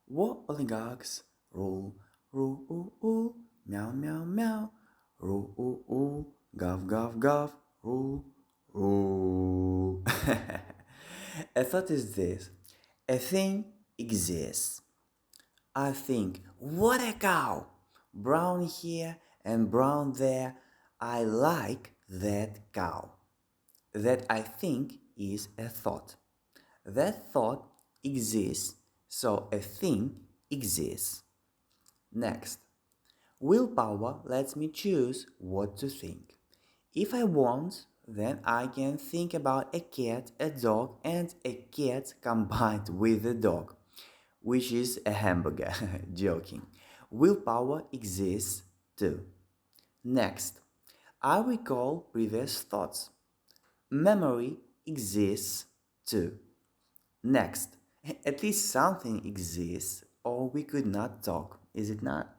War oligarchs rule, rule, meow, meow, meow, rule, gov, gov, gov, rule. A thought is this: a thing exists. I think, what a cow! Brown here and brown there. I like that cow. That I think is a thought. That thought exists, so a thing exists. Next, willpower lets me choose what to think. If I want, then I can think about a cat, a dog, and a cat combined with a dog, which is a hamburger. Joking. Willpower exists too. Next, I recall previous thoughts. Memory exists too. Next, at least something exists, or we could not talk, is it not?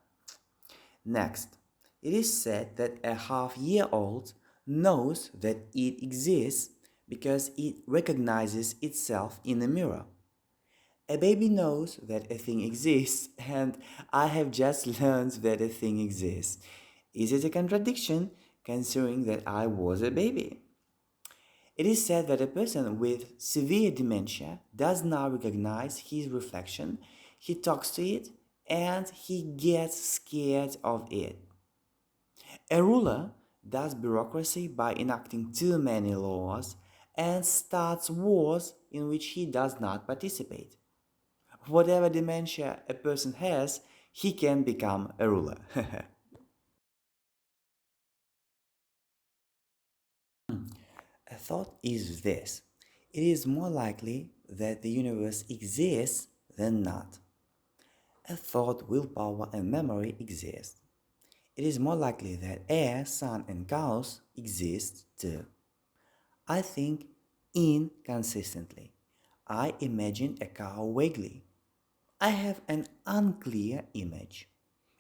Next, it is said that a half-year-old knows that it exists because it recognizes itself in a mirror. A baby knows that a thing exists, and I have just learned that a thing exists. Is it a contradiction, considering that I was a baby? It is said that a person with severe dementia does not recognize his reflection, he talks to it, and he gets scared of it. A ruler does bureaucracy by enacting too many laws and starts wars in which he does not participate. Whatever dementia a person has, he can become a ruler. A thought is this: it is more likely that the universe exists than not. A thought, willpower, and memory exist. It is more likely that air, sun, and cows exist too. I think inconsistently. I imagine a cow wiggly. I have an unclear image.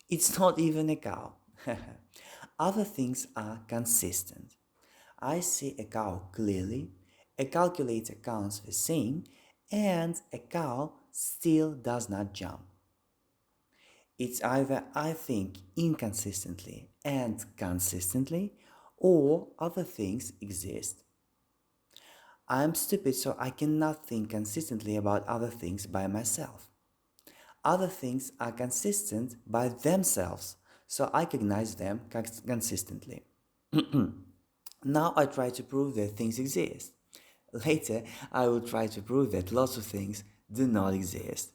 It's not even a cow. Other things are consistent. I see a cow clearly, a calculator counts the same, and a cow still does not jump. It's either I think inconsistently and consistently, or other things exist. I am stupid, so I cannot think consistently about other things by myself. Other things are consistent by themselves, so I recognize them consistently. Now I try to prove that things exist. Later, I will try to prove that lots of things do not exist.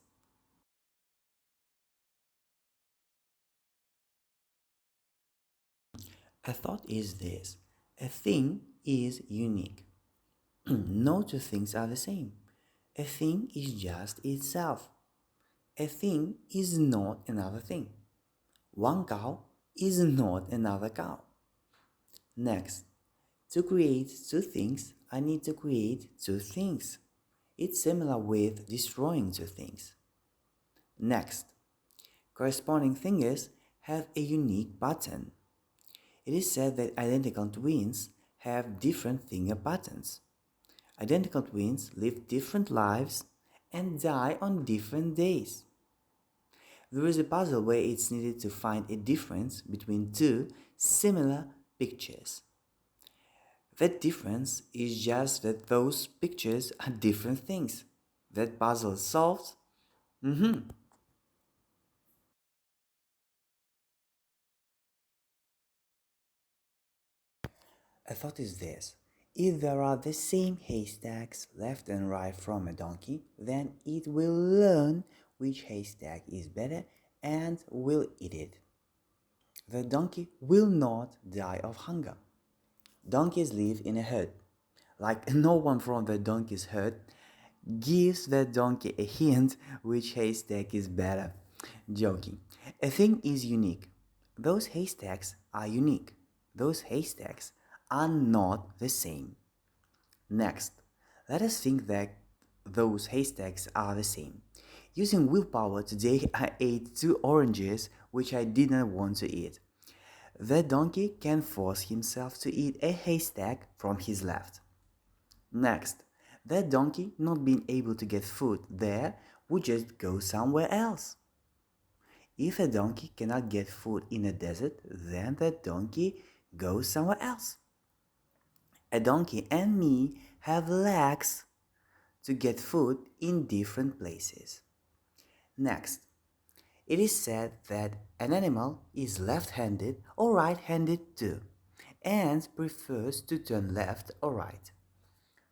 A thought is this: a thing is unique. No two things are the same. A thing is just itself. A thing is not another thing. One cow is not another cow. Next, to create two things, I need to create two things. It's similar with destroying two things. Next, corresponding things have a unique pattern. It is said that identical twins have different finger patterns. Identical twins live different lives and die on different days. There is a puzzle where it's needed to find a difference between two similar pictures. That difference is just that those pictures are different things. That puzzle is solved. A thought is this: if there are the same haystacks left and right from a donkey, then it will learn which haystack is better and will eat it. The donkey will not die of hunger. Donkeys live in a herd. Like no one from the donkey's herd gives the donkey a hint which haystack is better. Joking. A thing is unique. Those haystacks are unique. Those haystacks are not the same. Next, let us think that those haystacks are the same. Using willpower, today I ate two oranges which I did not want to eat. The donkey can force himself to eat a haystack from his left. Next, that donkey not being able to get food there would just go somewhere else. If a donkey cannot get food in a desert, then the donkey goes somewhere else. A donkey and me have legs to get food in different places. Next, it is said that an animal is left handed or right handed too, and prefers to turn left or right.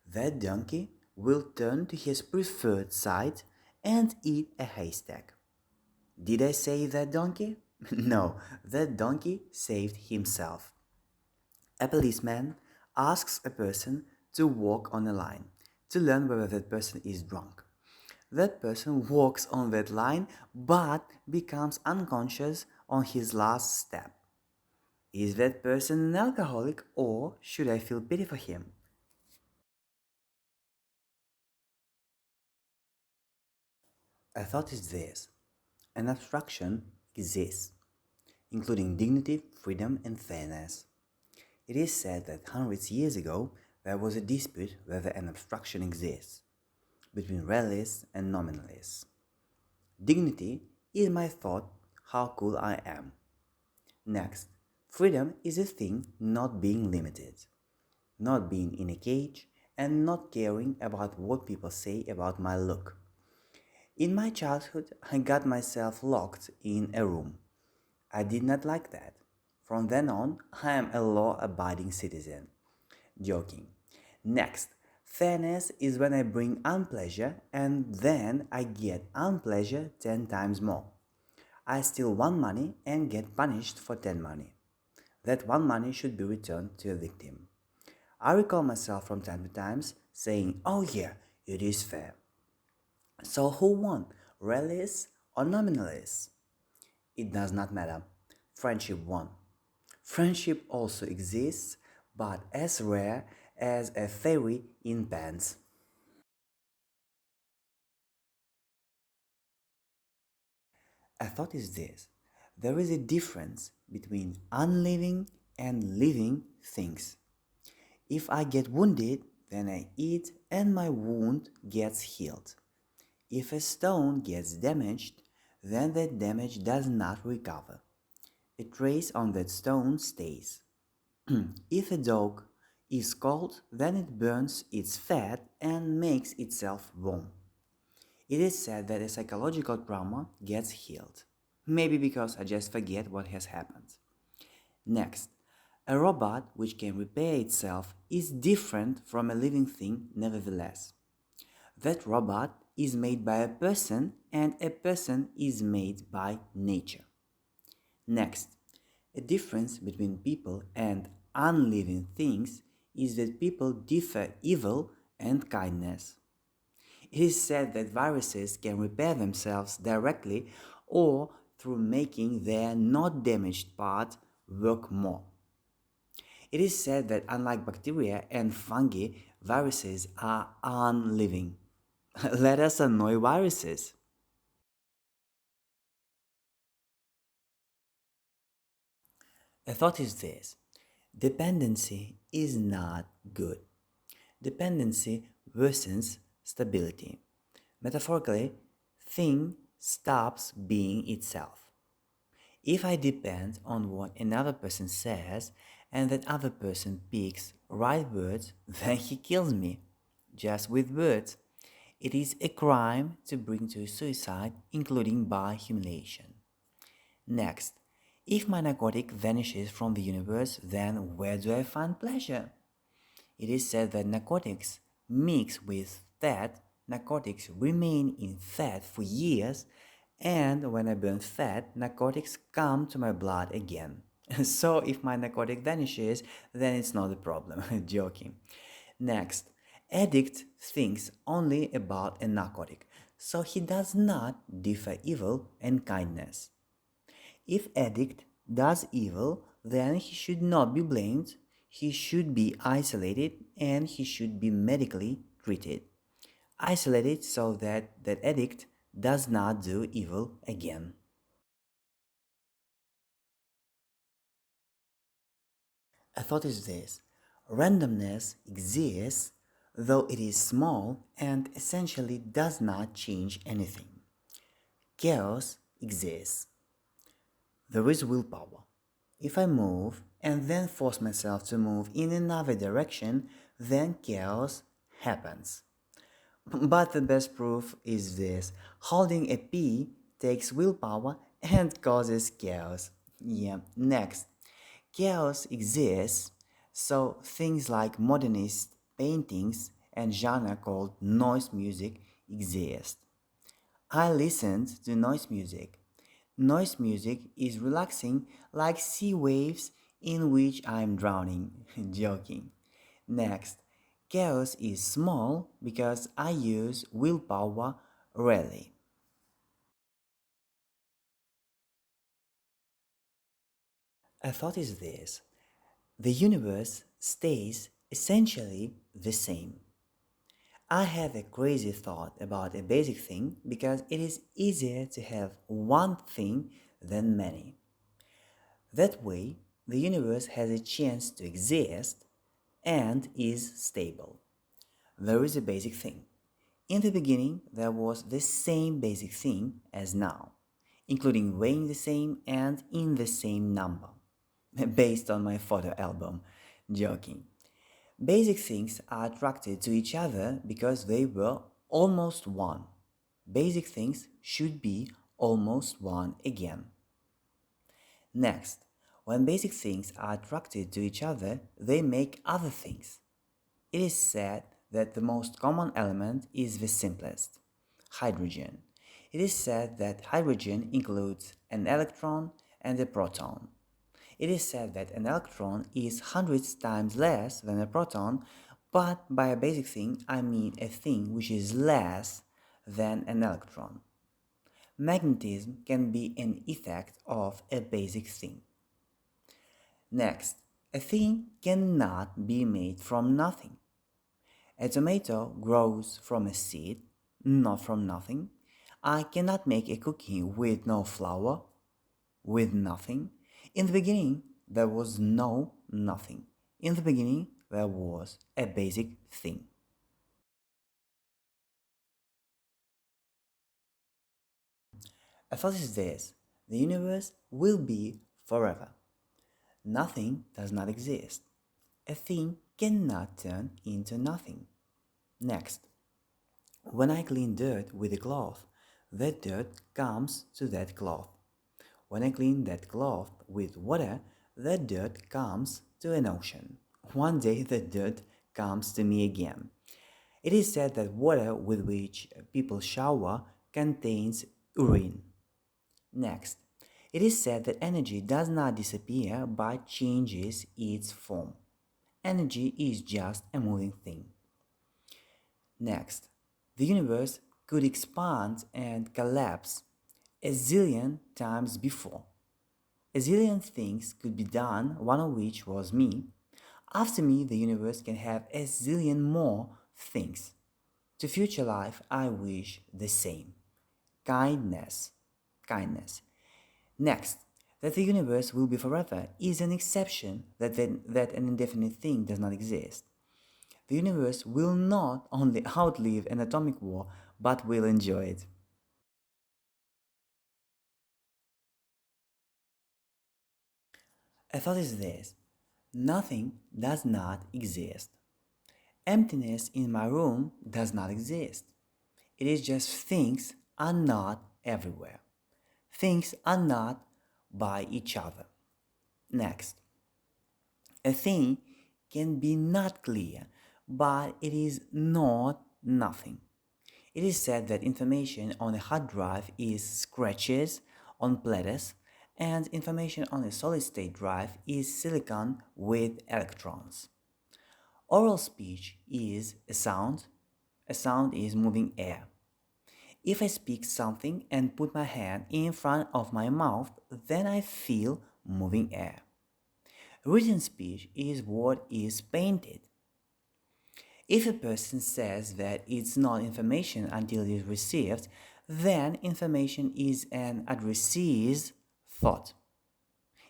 That donkey will turn to his preferred side and eat a haystack. Did I say that donkey? No, that donkey saved himself. A policeman asks a person to walk on a line to learn whether that person is drunk. That person walks on that line but becomes unconscious on his last step. Is that person an alcoholic or should I feel pity for him? A thought is this: an abstraction exists, including dignity, freedom, and fairness. It is said that hundreds of years ago there was a dispute whether an abstraction exists between realists and nominalists. Dignity is my thought, how cool I am. Next, freedom is a thing not being limited, not being in a cage, and not caring about what people say about my look. In my childhood, I got myself locked in a room. I did not like that. From then on, I am a law abiding citizen. Joking. Next, fairness is when I bring unpleasure and then I get unpleasure 10 times more. I steal one money and get punished for 10 money. That one money should be returned to a victim. I recall myself from time to time saying, "Oh yeah, it is fair." So who won, realists or nominalists? It does not matter. Friendship won. Friendship also exists, but as rare as a fairy in pants. A thought is this: there is a difference between unliving and living things. If I get wounded, then I eat and my wound gets healed. If a stone gets damaged, then that damage does not recover. A trace on that stone stays. If a dog is cold, then it burns its fat and makes itself warm. It is said that a psychological trauma gets healed. Maybe because I just forget what has happened. Next, a robot which can repair itself is different from a living thing, nevertheless. That robot is made by a person and a person is made by nature. Next, a difference between people and unliving things is that people differ evil and kindness. It is said that viruses can repair themselves directly or through making their not damaged part work more. It is said that unlike bacteria and fungi, viruses are unliving. Let us annoy viruses. A thought is this: dependency is not good. Dependency worsens stability. Metaphorically, thing stops being itself. If I depend on what another person says and that other person picks right words, then he kills me. Just with words. It is a crime to bring to suicide, including by humiliation. Next, if my narcotic vanishes from the universe, then where do I find pleasure? It is said that narcotics mix with fat, narcotics remain in fat for years, and when I burn fat, narcotics come to my blood again. So if my narcotic vanishes, then it's not a problem. Joking. Next, addict thinks only about a narcotic, so he does not differ evil and kindness. If addict does evil, then he should not be blamed, he should be isolated, and he should be medically treated. Isolated so that that addict does not do evil again. A thought is this: randomness exists, though it is small and essentially does not change anything. chaos exists. There is willpower. If I move and then force myself to move in another direction, then chaos happens. But the best proof is this: holding a pea takes willpower and causes chaos. Yeah, next. Chaos exists, so things like modernist paintings and genre called noise music exist. I listened to noise music. Noise music is relaxing like sea waves in which I'm drowning. Joking. Next, chaos is small because I use willpower rarely. A thought is this: the universe stays essentially the same. I have a crazy thought about a basic thing because it is easier to have one thing than many. That way, the universe has a chance to exist and is stable. There is a basic thing. In the beginning, there was the same basic thing as now, including weighing the same and in the same number, based on my photo album. Joking. Basic things are attracted to each other because they were almost one. Basic things should be almost one again. Next, when basic things are attracted to each other, they make other things. It is said that the most common element is the simplest: hydrogen. It is said that hydrogen includes an electron and a proton. It is said that an electron is hundreds times less than a proton, but by a basic thing I mean a thing which is less than an electron. Magnetism can be an effect of a basic thing. Next, a thing cannot be made from nothing. A tomato grows from a seed, not from nothing. I cannot make a cookie with no flour, with nothing. In the beginning, there was no nothing. In the beginning, there was a basic thing. A thought is this: the universe will be forever. Nothing does not exist. A thing cannot turn into nothing. Next, when I clean dirt with a cloth, that dirt comes to that cloth. When I clean that cloth with water, that dirt comes to an ocean. One day that dirt comes to me again. It is said that water with which people shower contains urine. Next, it is said that energy does not disappear but changes its form. Energy is just a moving thing. Next, the universe could expand and collapse a zillion times before. A zillion things could be done, one of which was me. After me, the universe can have a zillion more things. To future life, I wish the same: kindness. Kindness. Next, that the universe will be forever is an exception that an indefinite thing does not exist. The universe will not only outlive an atomic war, but will enjoy it. A thought is this: nothing does not exist. Emptiness in my room does not exist. It is just things are not everywhere. Things are not by each other. Next, a thing can be not clear, but it is not nothing. It is said that information on a hard drive is scratches on platters, and information on a solid state drive is silicon with electrons. Oral speech is a sound is moving air. If I speak something and put my hand in front of my mouth, then I feel moving air. Written speech is what is painted. If a person says that it's not information until it is received, then information is an addressee's thought.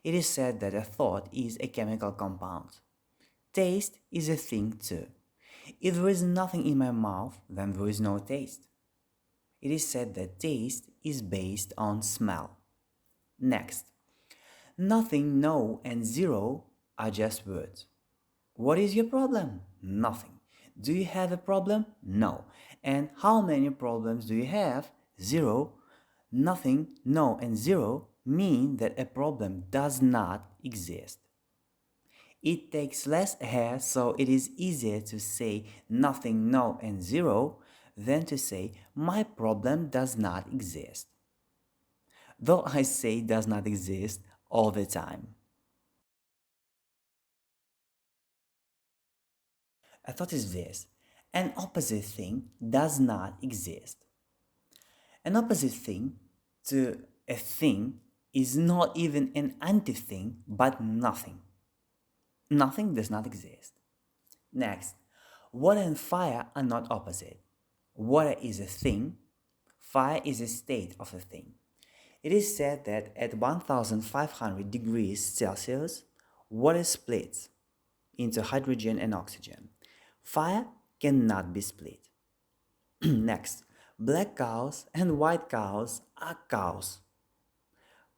It is said that a thought is a chemical compound. Taste is a thing too. If there is nothing in my mouth, then there is no taste. It is said that taste is based on smell. Next, nothing, no, and zero are just words. What is your problem? Nothing. Do you have a problem? No. And how many problems do you have? Zero. Nothing, no, and zero mean that a problem does not exist. It takes less air, so it is easier to say nothing, no, and zero than to say my problem does not exist. Though I say does not exist all the time. A thought is this: an opposite thing does not exist. An opposite thing to a thing is not even an anti-thing but nothing. Nothing does not exist. Next, water and fire are not opposite. Water is a thing, fire is a state of a thing. It is said that at 1500 degrees Celsius, water splits into hydrogen and oxygen. Fire cannot be split. Next, black cows and white cows are cows.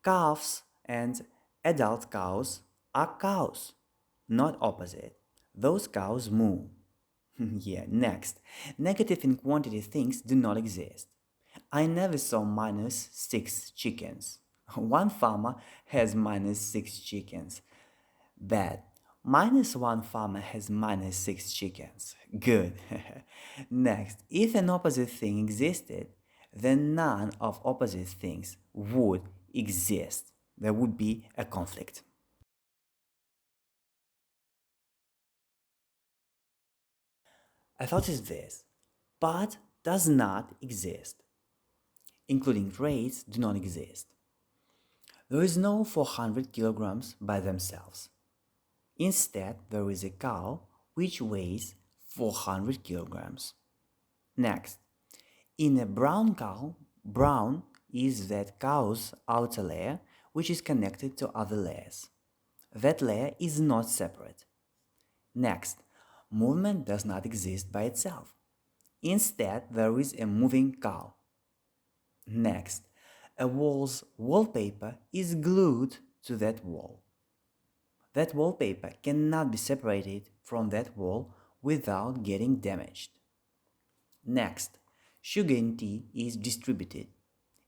Calves and adult cows are cows, not opposite. Those cows moo. Yeah, next. Negative in quantity things do not exist. I never saw minus 6 chickens. One farmer has minus 6 chickens. Bad. Minus one farmer has minus 6 chickens. Good. Next, if an opposite thing existed, then none of opposite things would exist. There would be a conflict. A thought is this: but does not exist, including traits do not exist. There is no 400 kilograms by themselves. Instead, there is a cow which weighs 400 kilograms. Next, in a brown cow, brown is that cow's outer layer which is connected to other layers. That layer is not separate. Next, movement does not exist by itself. Instead, there is a moving cow. Next, a wall's wallpaper is glued to that wall. That wallpaper cannot be separated from that wall without getting damaged. Next, sugar in tea is distributed.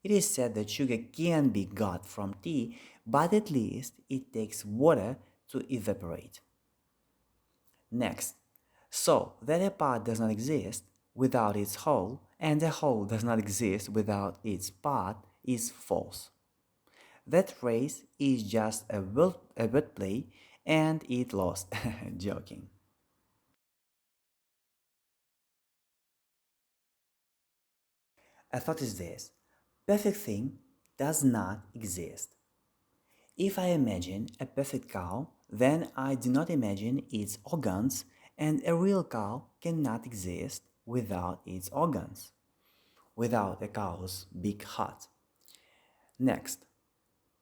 It is said that sugar can be got from tea, but at least it takes water to evaporate. Next, so that a part does not exist without its whole, and a whole does not exist without its part is false. That phrase is just a wordplay and it lost. Joking. A thought is this: perfect thing does not exist. If I imagine a perfect cow, then I do not imagine its organs, and a real cow cannot exist without its organs, without a cow's big heart. Next,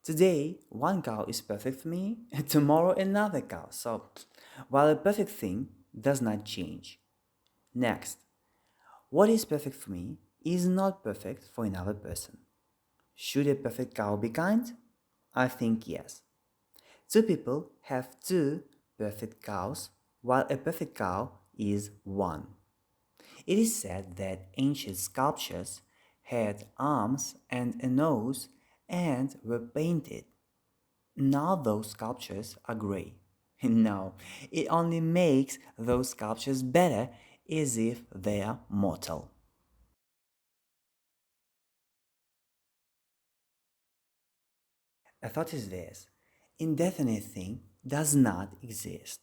today one cow is perfect for me, and tomorrow another cow. So, while a perfect thing does not change. Next, what is perfect for me is not perfect for another person. Should a perfect cow be kind? I think yes. Two people have two perfect cows, while a perfect cow is one. It is said that ancient sculptures had arms and a nose and were painted. Now those sculptures are gray. No, it only makes those sculptures better as if they are mortal. A thought is this: indefinite thing does not exist.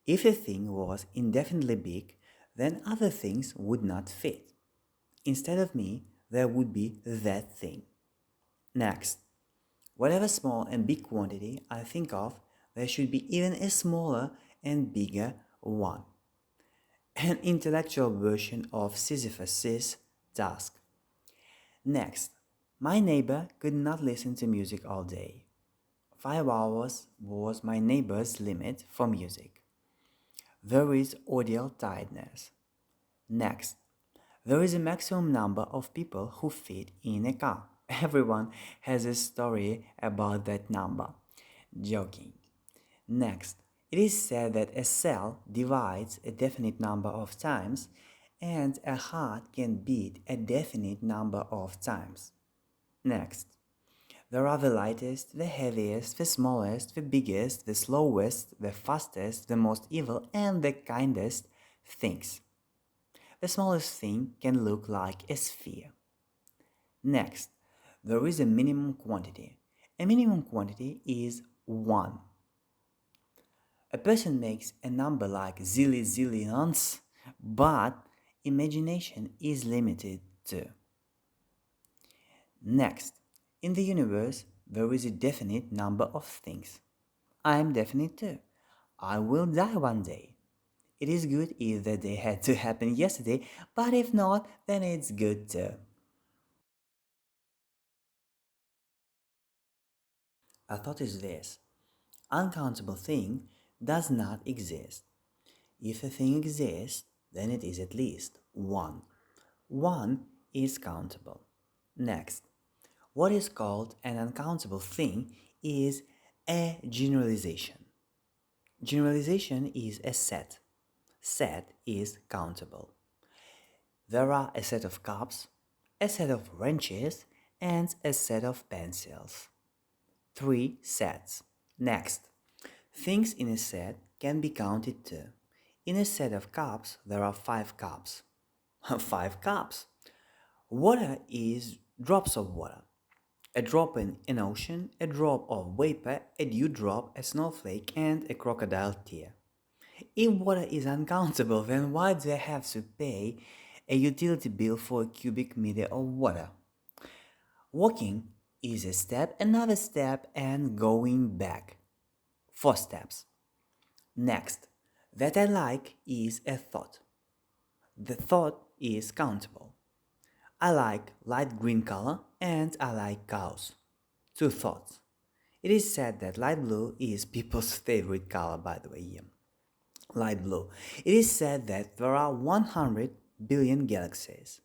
If a thing was indefinitely big, then other things would not fit. Instead of me, there would be that thing. Next, whatever small and big quantity I think of, there should be even a smaller and bigger one. An intellectual version of Sisyphus' task. Next, my neighbor could not listen to music all day. 5 hours was my neighbor's limit for music. There is audio tiredness. Next, There is a maximum number of people who fit in a car. Everyone has a story about that number. Joking. Next, it is said that a cell divides a definite number of times and a heart can beat a definite number of times. Next, there are the lightest, the heaviest, the smallest, the biggest, the slowest, the fastest, the most evil, and the kindest things. The smallest thing can look like a sphere. Next, there is a minimum quantity. A minimum quantity is 1. A person makes a number like zillions, but imagination is limited too. Next, in the universe, there is a definite number of things. I am definite too. I will die one day. It is good if the day had to happen yesterday, but if not, then it's good too. A thought is this: uncountable thing does not exist. If a thing exists, then it is at least 1. 1 is countable. Next, what is called an uncountable thing is a generalization. Generalization is a set. Set is countable. There are a set of cups, a set of wrenches, and a set of pencils. 3 sets. Next, things in a set can be counted too. In a set of cups, there are 5 cups. 5 cups. Water is drops of water. A drop in an ocean, a drop of vapor, a dewdrop, a snowflake, and a crocodile tear. If water is uncountable, then why do I have to pay a utility bill for a cubic meter of water? Walking is a step, another step, and going back. 4 steps. Next, that I like is a thought. The thought is countable. I like light green color and I like cows. 2 thoughts. It is said that light blue is people's favorite color, by the way. Yeah. Light blue. It is said that there are 100 billion galaxies.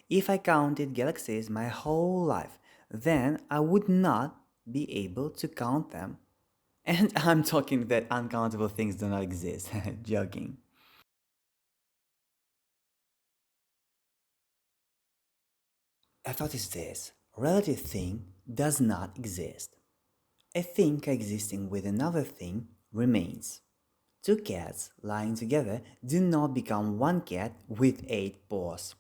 If I counted galaxies my whole life, then I would not be able to count them. And I'm talking that uncountable things do not exist. Joking. A thought is this: relative thing does not exist. A thing coexisting with another thing remains. 2 cats lying together do not become one cat with 8 paws.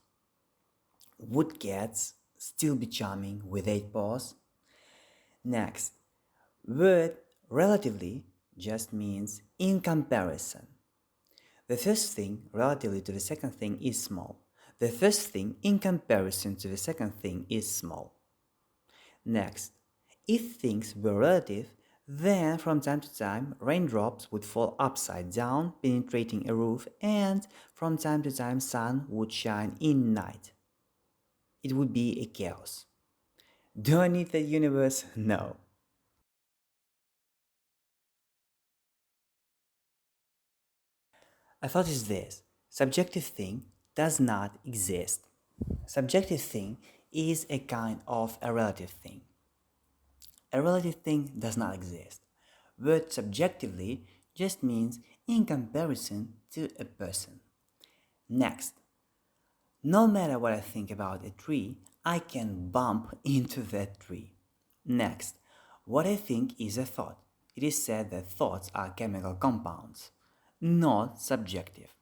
Would cats still be charming with 8 paws? Next, word relatively just means in comparison. The first thing relatively to the second thing is small. The first thing in comparison to the second thing is small. Next, if things were relative, then from time to time raindrops would fall upside down, penetrating a roof, and from time to time sun would shine in night. It would be a chaos. Do I need the universe? No. A thought is this: subjective thing does not exist. Subjective thing is a kind of a relative thing. A relative thing does not exist. Word subjectively just means in comparison to a person. Next, no matter what I think about a tree, I can bump into that tree. Next, what I think is a thought. It is said that thoughts are chemical compounds, not subjective.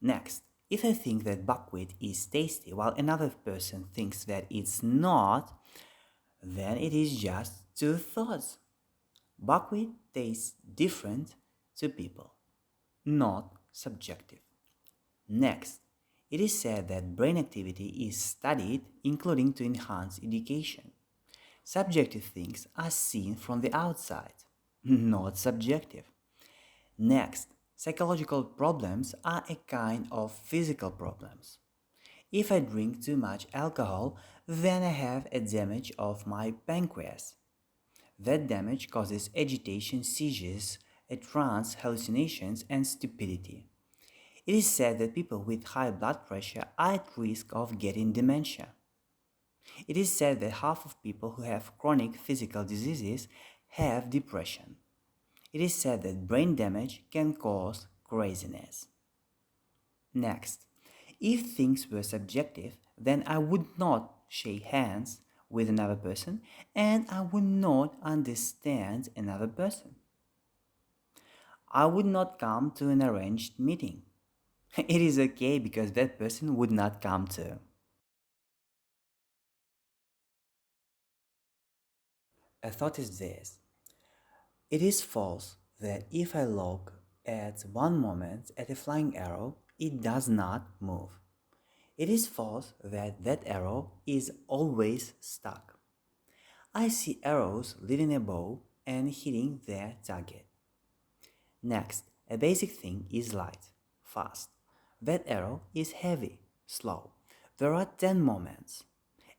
Next, if I think that buckwheat is tasty while another person thinks that it's not, then it is just 2 thoughts. Buckwheat tastes different to people, not subjective. Next, it is said that brain activity is studied, including to enhance education. Subjective things are seen from the outside, not subjective. Next, psychological problems are a kind of physical problems. If I drink too much alcohol, then I have a damage of my pancreas. That damage causes agitation, seizures, a trance, hallucinations, and stupidity. It is said that people with high blood pressure are at risk of getting dementia. It is said that half of people who have chronic physical diseases have depression. It is said that brain damage can cause craziness. Next, if things were subjective, then I would not shake hands with another person and I would not understand another person. I would not come to an arranged meeting. It is okay because that person would not come too. A thought is this: it is false that if I look at one moment at a flying arrow, it does not move. It is false that that arrow is always stuck. I see arrows leaving a bow and hitting their target. Next, a basic thing is light, fast. That arrow is heavy, slow. There are 10 moments.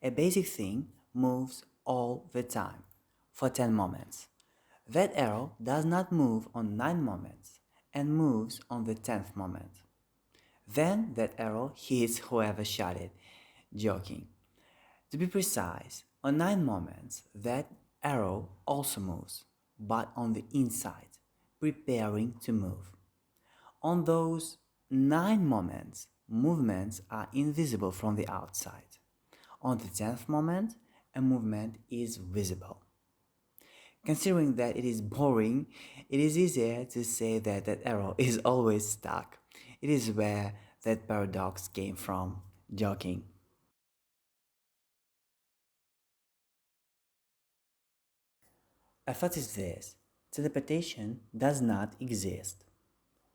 A basic thing moves all the time for 10 moments. That arrow does not move on 9 moments and moves on the 10th moment. Then that arrow hits whoever shot it. Joking. To be precise, on 9 moments, that arrow also moves, but on the inside, preparing to move. On those 9 moments, movements are invisible from the outside. On the 10th moment, a movement is visible. Considering that it is boring, it is easier to say that that arrow is always stuck. It is where that paradox came from. Joking. A thought is this: teleportation does not exist.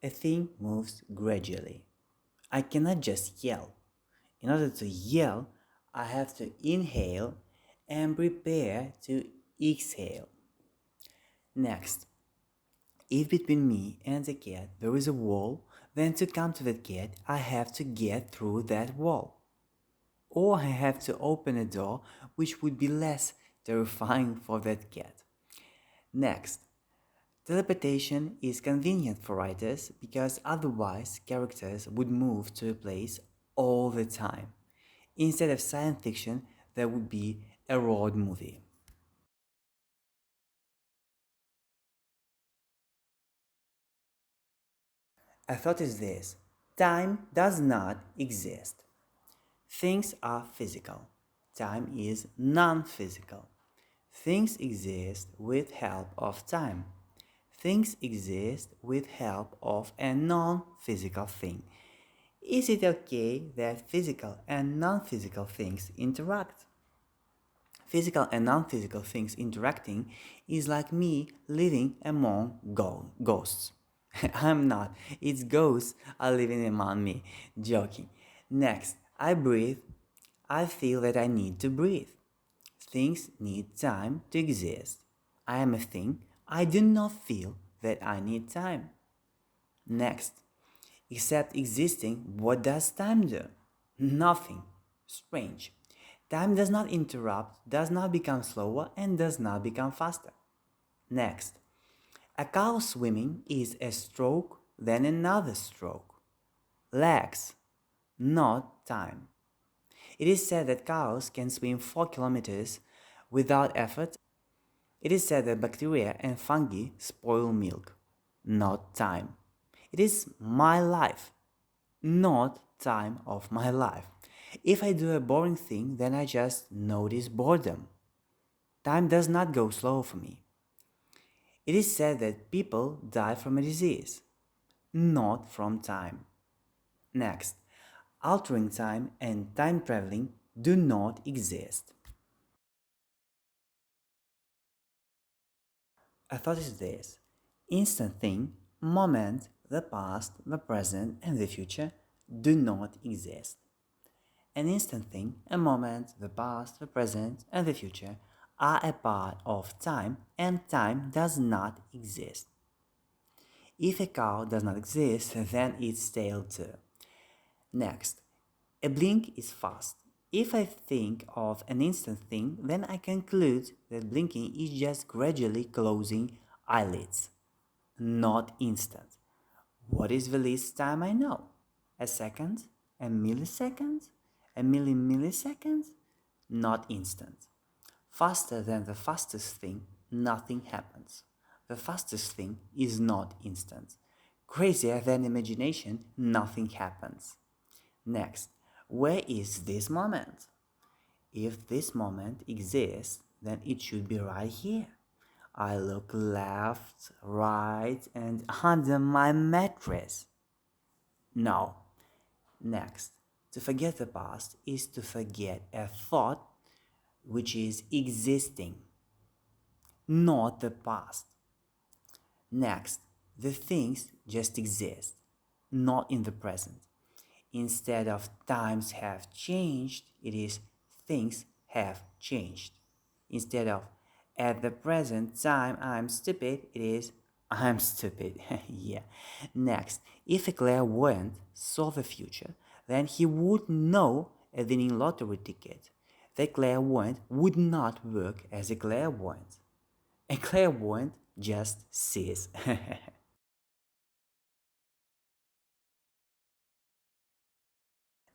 A thing moves gradually. I cannot just yell. In order to yell, I have to inhale and prepare to exhale. Next, if between me and the cat there is a wall, then to come to that cat, I have to get through that wall. Or I have to open a door, which would be less terrifying for that cat. Next, teleportation is convenient for writers because otherwise characters would move to a place all the time. Instead of science fiction, there would be a road movie. A thought is this: time does not exist. Things are physical. Time is non-physical. Things exist with help of time. Things exist with help of a non-physical thing. Is it okay that physical and non-physical things interact? Physical and non-physical things interacting is like me living among ghosts. I'm not. It's ghosts are living among me. Joking. Next, I breathe. I feel that I need to breathe. Things need time to exist. I am a thing. I do not feel that I need time. Next, except existing, what does time do? Nothing. Strange. Time does not interrupt, does not become slower, and does not become faster. Next, a cow swimming is a stroke, then another stroke. Legs, not time. It is said that cows can swim 4 kilometers without effort. It is said that bacteria and fungi spoil milk, not time. It is my life, not time of my life. If I do a boring thing, then I just notice boredom. Time does not go slow for me. It is said that people die from a disease, not from time. Next, altering time and time traveling do not exist. A thought is this: instant thing, moment, the past, the present, and the future do not exist. An instant thing, a moment, the past, the present, and the future are a part of time, and time does not exist. If a cow does not exist, then it's stale too. Next, a blink is fast. If I think of an instant thing, then I conclude that blinking is just gradually closing eyelids, not instant. What is the least time I know? A second? A millisecond? A millisecond? Not instant. Faster than the fastest thing, nothing happens. The fastest thing is not instant. Crazier than imagination, nothing happens. Next, where is this moment? If this moment exists, then it should be right here. I look left, right, and under my mattress. No. Next, to forget the past is to forget a thought which is existing, not the past. Next, the things just exist, not in the present. Instead of times have changed, it is things have changed. Instead of at the present time I'm stupid, it is I'm stupid. Yeah. Next, if a clairvoyant saw the future, then he would know a winning lottery ticket. The clairvoyant would not work as a clairvoyant. A clairvoyant just sees.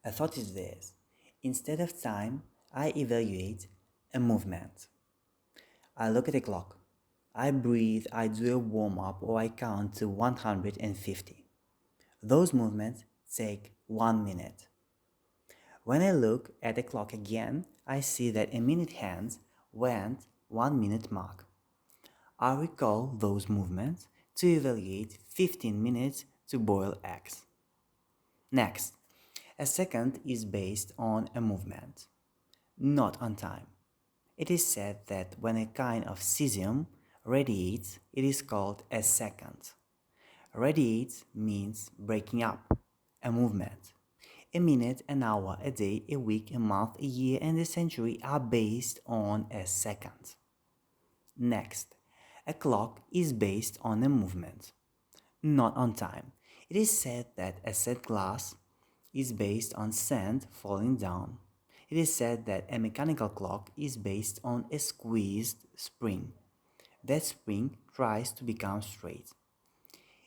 A thought is this. Instead of time, I evaluate a movement. I look at a clock. I breathe, I do a warm up, or I count to 150. Those movements take 1 minute. When I look at the clock again, I see that a minute hand went 1 minute mark. I recall those movements to evaluate 15 minutes to boil eggs. Next, a second is based on a movement, not on time. It is said that when a kind of cesium radiates, it is called a second. Radiate means breaking up, a movement. A minute, an hour, a day, a week, a month, a year, and a century are based on a second. Next, a clock is based on a movement, not on time. It is said that a set glass is based on sand falling down. It is said that a mechanical clock is based on a squeezed spring. That spring tries to become straight.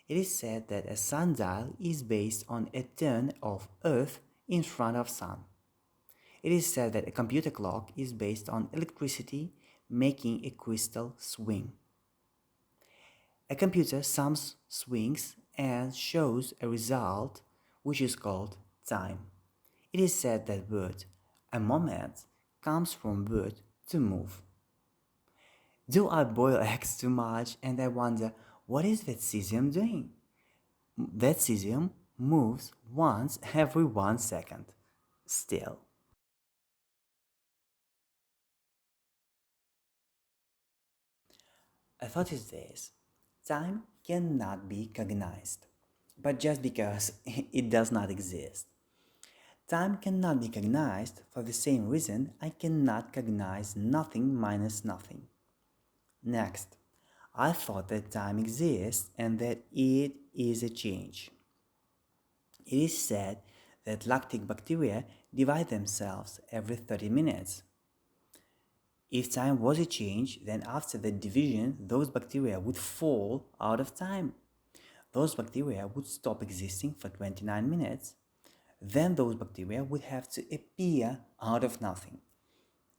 It is said that a sundial is based on a turn of Earth in front of Sun. It is said that a computer clock is based on electricity making a crystal swing. A computer sums swings and shows a result which is called time. It is said that word a moment comes from word to move. Do I boil eggs too much and I wonder what is that cesium doing? That cesium moves once every 1 second. Still. A thought is this. Time cannot be cognized, but just because it does not exist. Time cannot be cognized for the same reason I cannot cognize nothing minus nothing. Next, I thought that time exists and that it is a change. It is said that lactic bacteria divide themselves every 30 minutes. If time was a change, then after the division, those bacteria would fall out of time. Those bacteria would stop existing for 29 minutes. Then those bacteria would have to appear out of nothing.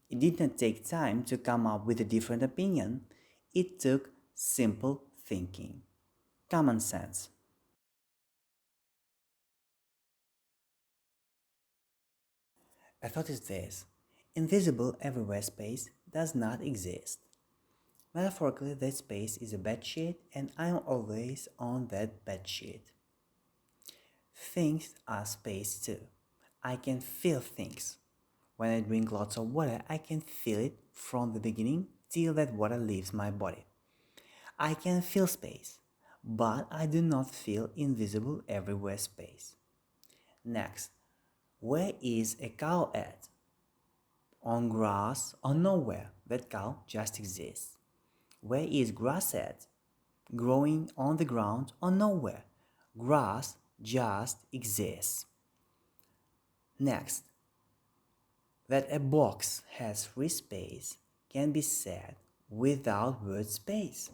It did not take time to come up with a different opinion. It took simple thinking. Common sense. A thought is this. Invisible everywhere space does not exist. Metaphorically, that space is a bedsheet and I am always on that bedsheet. Things are space too. I can feel things. When I drink lots of water, I can feel it from the beginning till that water leaves my body. I can feel space, but I do not feel invisible everywhere space. Next, where is a cow at? On grass or nowhere? That cow just exists. Where is grass at? Growing on the ground or nowhere? Grass just exists. Next, that a box has free space can be said without word space.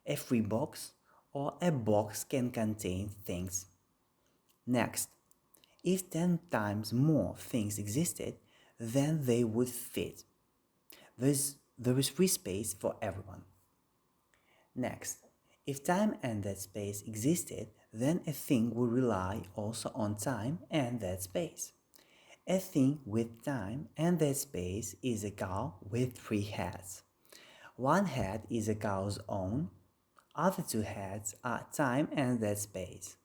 A free box or a box can contain things. Next, If 10 times more things existed, then they would fit. There is free space for everyone. Next, if time and that space existed, then a thing would rely also on time and that space. A thing with time and that space is a cow with three heads. One head is a cow's own, other two heads are time and that space.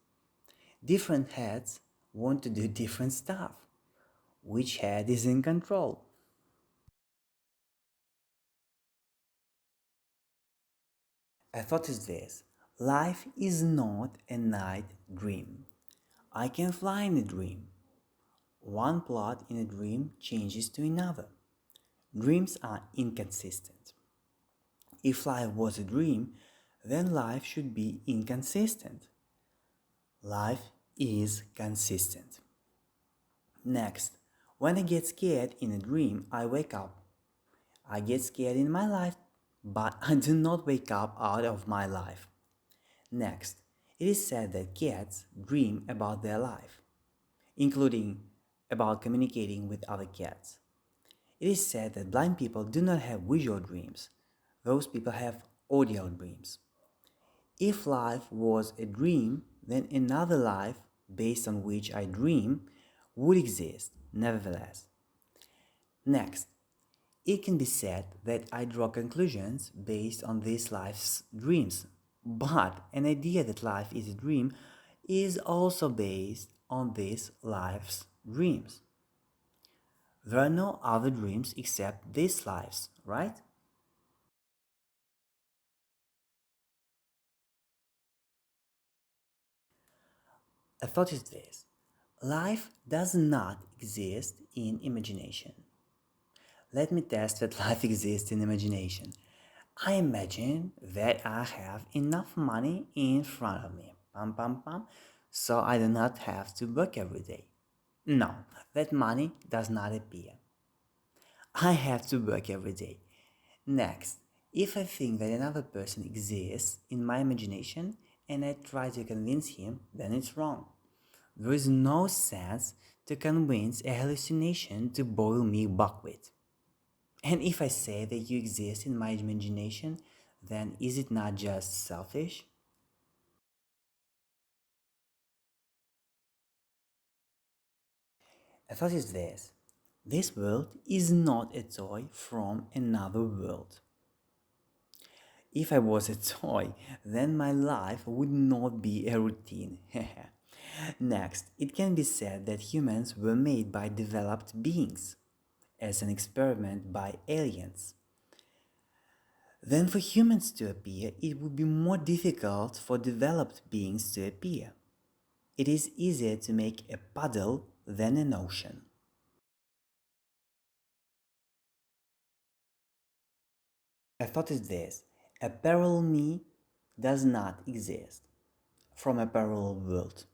Different heads want to do different stuff. Which head is in control? A thought is this: life is not a night dream. I can fly in a dream. One plot in a dream changes to another. Dreams are inconsistent. If life was a dream, then life should be inconsistent. Life is consistent. Next, when I get scared in a dream, I wake up. I get scared in my life, but I do not wake up out of my life. Next, it is said that cats dream about their life, including about communicating with other cats. It is said that blind people do not have visual dreams, those people have audio dreams. If life was a dream, then another life based on which I dream would exist, nevertheless. Next, it can be said that I draw conclusions based on this life's dreams, but an idea that life is a dream is also based on this life's dreams. There are no other dreams except this life's, right? A thought is this: life does not exist in imagination. Let me test that life exists in imagination. I imagine that I have enough money in front of me, pam pam pam, so I do not have to work every day. No, that money does not appear. I have to work every day. Next, if I think that another person exists in my imagination and I try to convince him, then it's wrong. There is no sense to convince a hallucination to boil me buckwheat. And if I say that you exist in my imagination, then is it not just selfish? A thought is this world is not a toy from another world. If I was a toy, then my life would not be a routine. Next, it can be said that humans were made by developed beings, as an experiment by aliens. Then for humans to appear, it would be more difficult for developed beings to appear. It is easier to make a puddle than an ocean. A thought is this: a parallel me does not exist from a parallel world.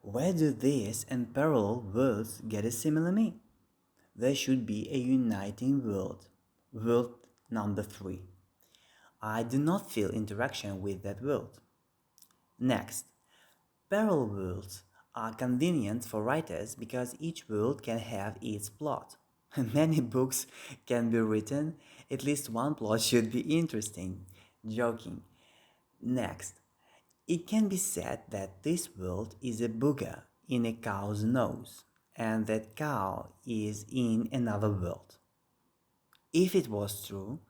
Where do this and parallel worlds get a similar me? There should be a uniting world, world number 3. I do not feel interaction with that world. Next, parallel worlds are convenient for writers because each world can have its plot. Many books can be written, at least one plot should be interesting. Joking. Next, it can be said that this world is a booger in a cow's nose, and that cow is in another world. If it was true,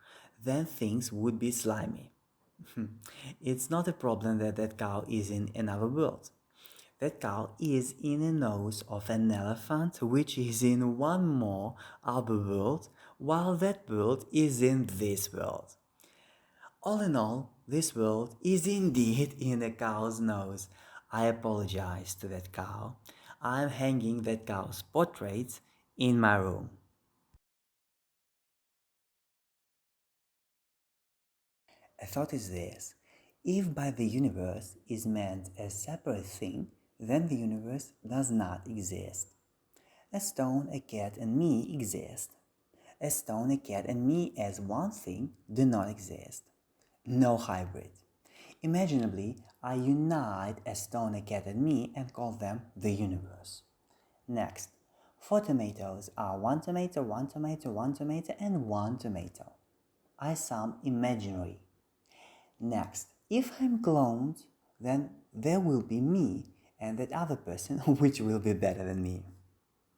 then things would be slimy. It's not a problem that that cow is in another world. That cow is in the nose of an elephant, which is in one more other world, while that world is in this world. All in all, this world is indeed in a cow's nose. I apologize to that cow. I'm hanging that cow's portrait in my room. A thought is this: if by the universe is meant a separate thing, then the universe does not exist. A stone, a cat, and me exist. A stone, a cat, and me as one thing do not exist. No hybrid. Imaginably, I unite a stone, a cat, and me and call them the universe. Next, 4 tomatoes are 1 tomato, 1 tomato, 1 tomato, and 1 tomato. I sum imaginary. Next, if I'm cloned, then there will be me and that other person which will be better than me.